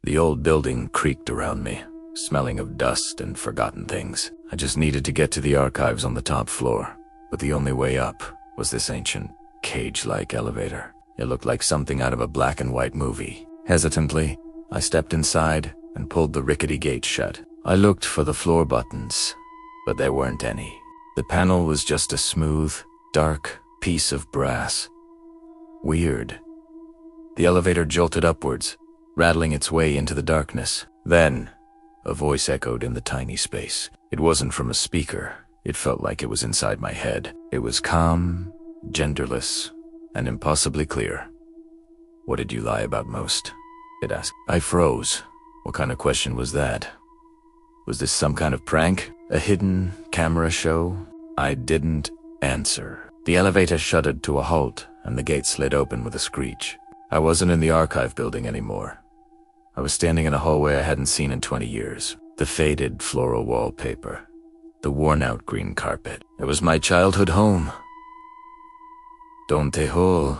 The old building creaked around me, smelling of dust and forgotten things. I just needed to get to the archives on the top floor, but the only way up was this ancient, cage-like elevator. It looked like something out of a black and white movie. Hesitantly, I stepped inside and pulled the rickety gate shut. I looked for the floor buttons, but there weren't any. The panel was just a smooth, dark piece of brass. Weird. The elevator jolted upwards, rattling its way into the darkness. Then, a voice echoed in the tiny space. It wasn't from a speaker. It felt like it was inside my head. It was calm, genderless, and impossibly clear. "What did you lie about most?" it asked. I froze. What kind of question was that? Was this some kind of prank? A hidden camera show? I didn't answer. The elevator shuddered to a halt, and the gate slid open with a screech. I wasn't in the archive building anymore. I was standing in a hallway I hadn't seen in 20 years. The faded floral wallpaper. The worn-out green carpet. It was my childhood home. Donde hole.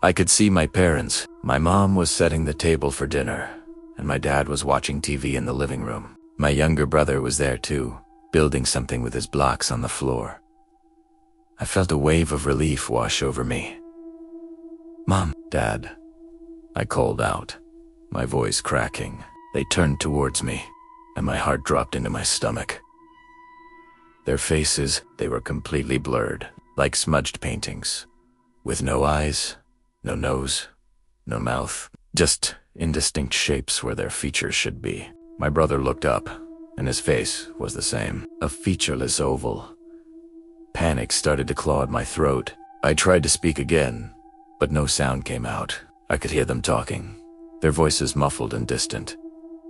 I could see my parents. My mom was setting the table for dinner, and my dad was watching TV in the living room. My younger brother was there too, building something with his blocks on the floor. I felt a wave of relief wash over me. "Mom, Dad," I called out, my voice cracking. They turned towards me, and my heart dropped into my stomach. Their faces, they were completely blurred, like smudged paintings, with no eyes, no nose, no mouth, just indistinct shapes where their features should be. My brother looked up, and his face was the same, a featureless oval. Panic started to claw at my throat. I tried to speak again, but no sound came out. I could hear them talking, their voices muffled and distant,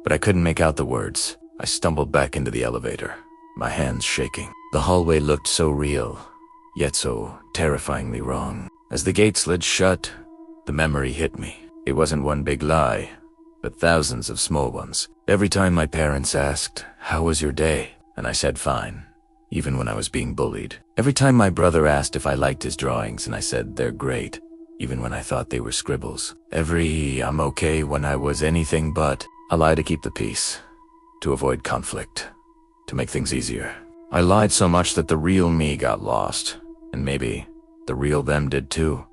but I couldn't make out the words. I stumbled back into the elevator, my hands shaking. The hallway looked so real, yet so terrifyingly wrong. As the gate slid shut, the memory hit me. It wasn't one big lie, but thousands of small ones. Every time my parents asked, "How was your day?" and I said fine, even when I was being bullied. Every time my brother asked if I liked his drawings and I said they're great, even when I thought they were scribbles. Every "I'm okay" when I was anything but. I lied to keep the peace, to avoid conflict, to make things easier. I lied so much that the real me got lost, and maybe the real them did too.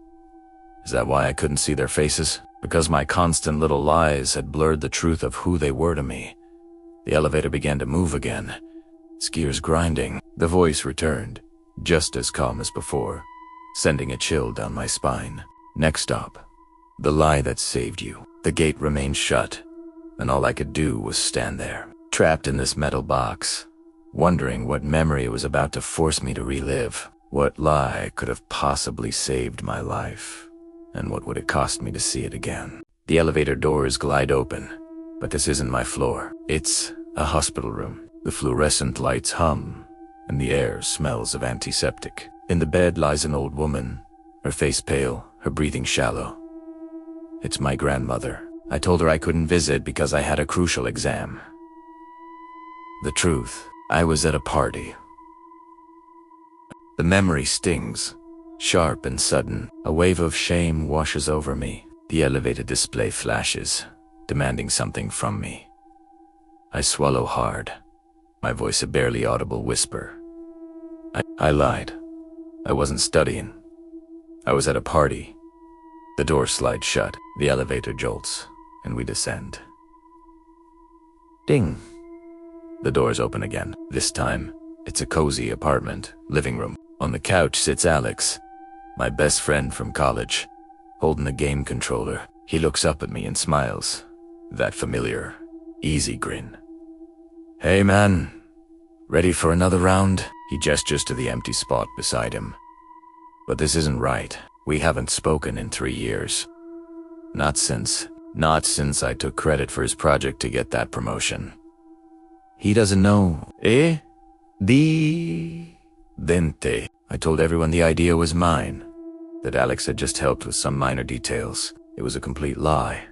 Is that why I couldn't see their faces? Because my constant little lies had blurred the truth of who they were to me. The elevator began to move again, its gears grinding. The voice returned, just as calm as before, sending a chill down my spine. Next stop, the lie that saved you. The gate remained shut, and all I could do was stand there, trapped in this metal box, wondering what memory it was about to force me to relive. What lie could have possibly saved my life, and what would it cost me to see it again? The elevator doors glide open, but this isn't my floor. It's a hospital room. The fluorescent lights hum, and the air smells of antiseptic. In the bed lies an old woman, her face pale, her breathing shallow. It's my grandmother. I told her I couldn't visit because I had a crucial exam. The truth, I was at a party. The memory stings, sharp and sudden. A wave of shame washes over me. The elevator display flashes, demanding something from me. I swallow hard, my voice a barely audible whisper. I lied. I wasn't studying. I was at a party. The door slides shut, the elevator jolts, and we descend. Ding. The doors open again. This time, it's a cozy apartment, living room. On the couch sits Alex, my best friend from college, holding a game controller. He looks up at me and smiles, that familiar, easy grin. "Hey man, ready for another round?" He gestures to the empty spot beside him. But this isn't right. We haven't spoken in 3 years. Not since I took credit for his project to get that promotion. He doesn't know. Dente. I told everyone the idea was mine, that Alex had just helped with some minor details. It was a complete lie,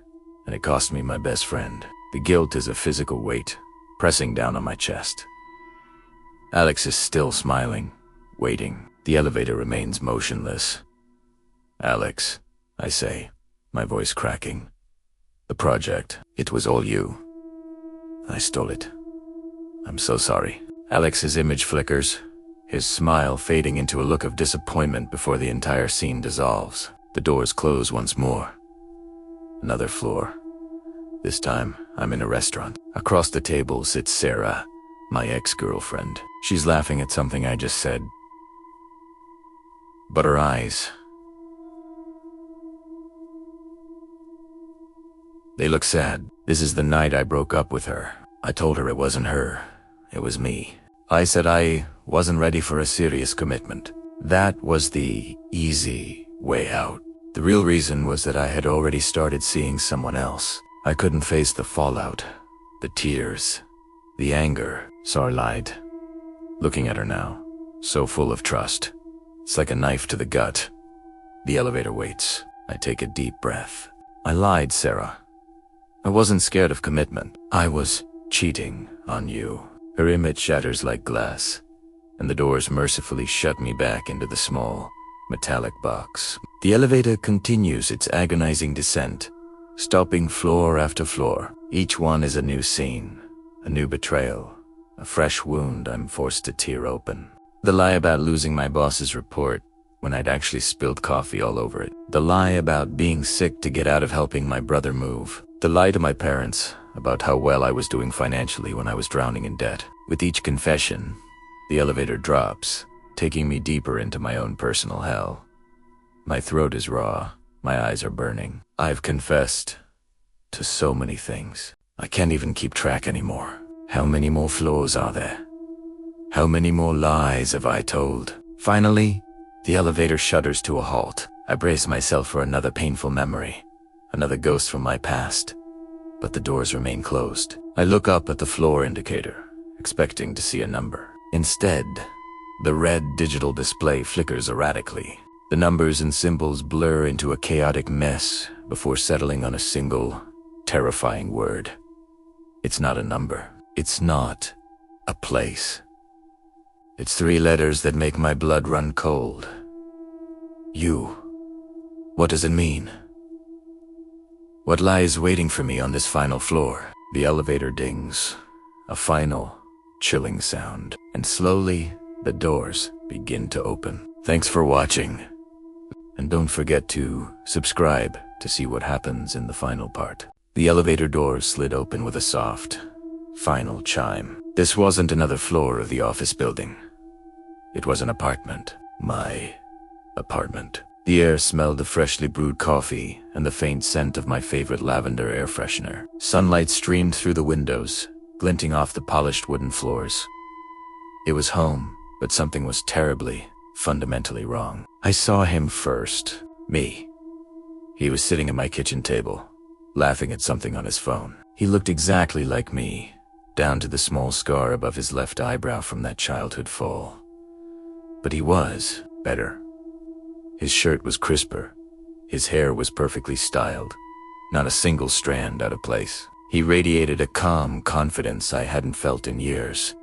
and it cost me my best friend. The guilt is a physical weight, pressing down on my chest. Alex is still smiling, waiting. The elevator remains motionless. "Alex," I say, my voice cracking. The project, it was all you. I stole it. I'm so sorry. Alex's image flickers, his smile fading into a look of disappointment before the entire scene dissolves. The doors close once more. Another floor. This time, I'm in a restaurant. Across the table sits Sarah, my ex-girlfriend. She's laughing at something I just said. But her eyes, they look sad. This is the night I broke up with her. I told her it wasn't her, it was me. I said I wasn't ready for a serious commitment. That was the easy way out. The real reason was that I had already started seeing someone else. I couldn't face the fallout, the tears, the anger, so I lied. Looking at her now, so full of trust. It's like a knife to the gut. The elevator waits. I take a deep breath. I lied, Sarah. I wasn't scared of commitment. I was cheating on you. Her image shatters like glass, and the doors mercifully shut me back into the small, metallic box. The elevator continues its agonizing descent, stopping floor after floor. Each one is a new scene, a new betrayal, a fresh wound I'm forced to tear open. The lie about losing my boss's report when I'd actually spilled coffee all over it. The lie about being sick to get out of helping my brother move. The lie to my parents about how well I was doing financially when I was drowning in debt. With each confession, the elevator drops, taking me deeper into my own personal hell. My throat is raw, my eyes are burning. I've confessed to so many things. I can't even keep track anymore. How many more floors are there? How many more lies have I told? Finally, the elevator shudders to a halt. I brace myself for another painful memory, another ghost from my past. But the doors remain closed. I look up at the floor indicator, expecting to see a number. Instead, the red digital display flickers erratically. The numbers and symbols blur into a chaotic mess before settling on a single, terrifying word. It's not a number. It's not a place. It's 3 letters that make my blood run cold. You. What does it mean? What lies waiting for me on this final floor? The elevator dings, a final, chilling sound, and slowly, the doors begin to open. Thanks for watching, and don't forget to subscribe to see what happens in the final part. The elevator doors slid open with a soft, final chime. This wasn't another floor of the office building. It was an apartment. My apartment. The air smelled of freshly brewed coffee and the faint scent of my favorite lavender air freshener. Sunlight streamed through the windows, glinting off the polished wooden floors. It was home, but something was terribly, fundamentally wrong. I saw him first. Me. He was sitting at my kitchen table, laughing at something on his phone. He looked exactly like me, down to the small scar above his left eyebrow from that childhood fall. But he was better. His shirt was crisper. His hair was perfectly styled, not a single strand out of place. He radiated a calm confidence I hadn't felt in years.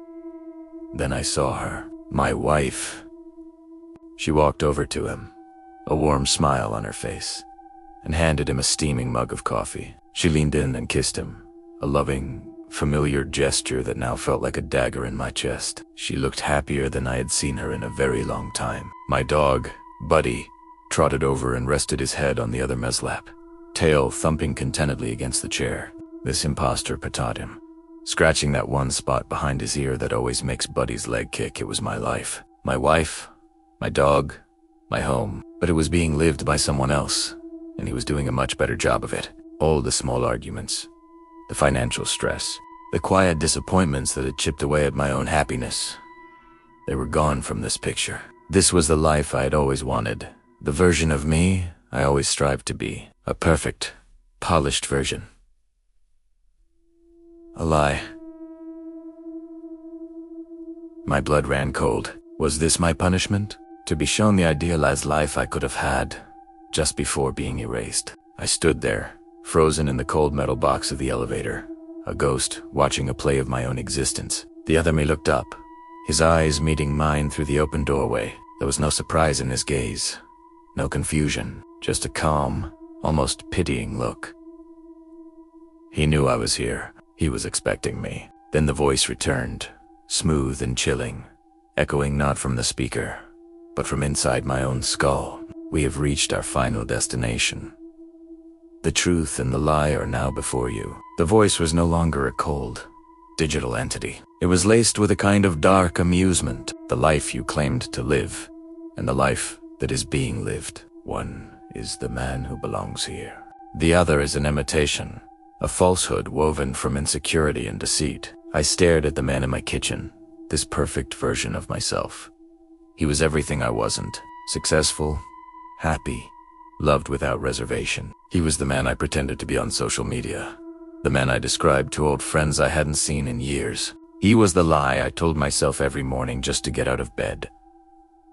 Then I saw her, my wife. She walked over to him, a warm smile on her face, and handed him a steaming mug of coffee. She leaned in and kissed him, a loving, familiar gesture that now felt like a dagger in my chest. She looked happier than I had seen her in a very long time. My dog, Buddy, trotted over and rested his head on the other meslap, tail thumping contentedly against the chair. This imposter patted him, scratching that one spot behind his ear that always makes Buddy's leg kick. It was my life, my wife, my dog, my home, but it was being lived by someone else, and he was doing a much better job of it. All the small arguments, the financial stress, the quiet disappointments that had chipped away at my own happiness, they were gone from this picture. This was the life I had always wanted, the version of me I always strived to be, a perfect, polished version. A lie. My blood ran cold. Was this my punishment? To be shown the idealized life I could have had, just before being erased. I stood there, frozen in the cold metal box of the elevator, a ghost watching a play of my own existence. The other me looked up, his eyes meeting mine through the open doorway. There was no surprise in his gaze, no confusion, just a calm, almost pitying look. He knew I was here. He was expecting me. Then the voice returned, smooth and chilling, echoing not from the speaker, but from inside my own skull. We have reached our final destination. The truth and the lie are now before you. The voice was no longer a cold, digital entity. It was laced with a kind of dark amusement, the life you claimed to live, and the life that is being lived. One is the man who belongs here. The other is an imitation, a falsehood woven from insecurity and deceit. I stared at the man in my kitchen, this perfect version of myself. He was everything I wasn't: successful, happy, loved without reservation. He was the man I pretended to be on social media, the man I described to old friends I hadn't seen in years. He was the lie I told myself every morning just to get out of bed.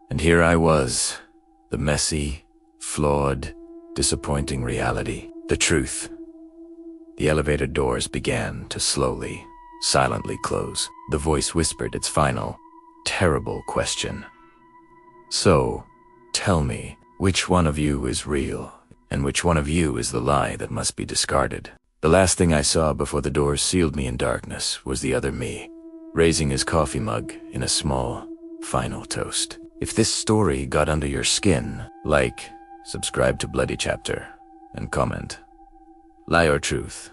And here I was, the messy, flawed, disappointing reality, the truth. The elevator doors began to slowly, silently close. The voice whispered its final, terrible question. So, tell me, which one of you is real, and which one of you is the lie that must be discarded? The last thing I saw before the doors sealed me in darkness was the other me, raising his coffee mug in a small, final toast. If this story got under your skin, like, subscribe to Bloody Chapter, and comment. Lie or truth?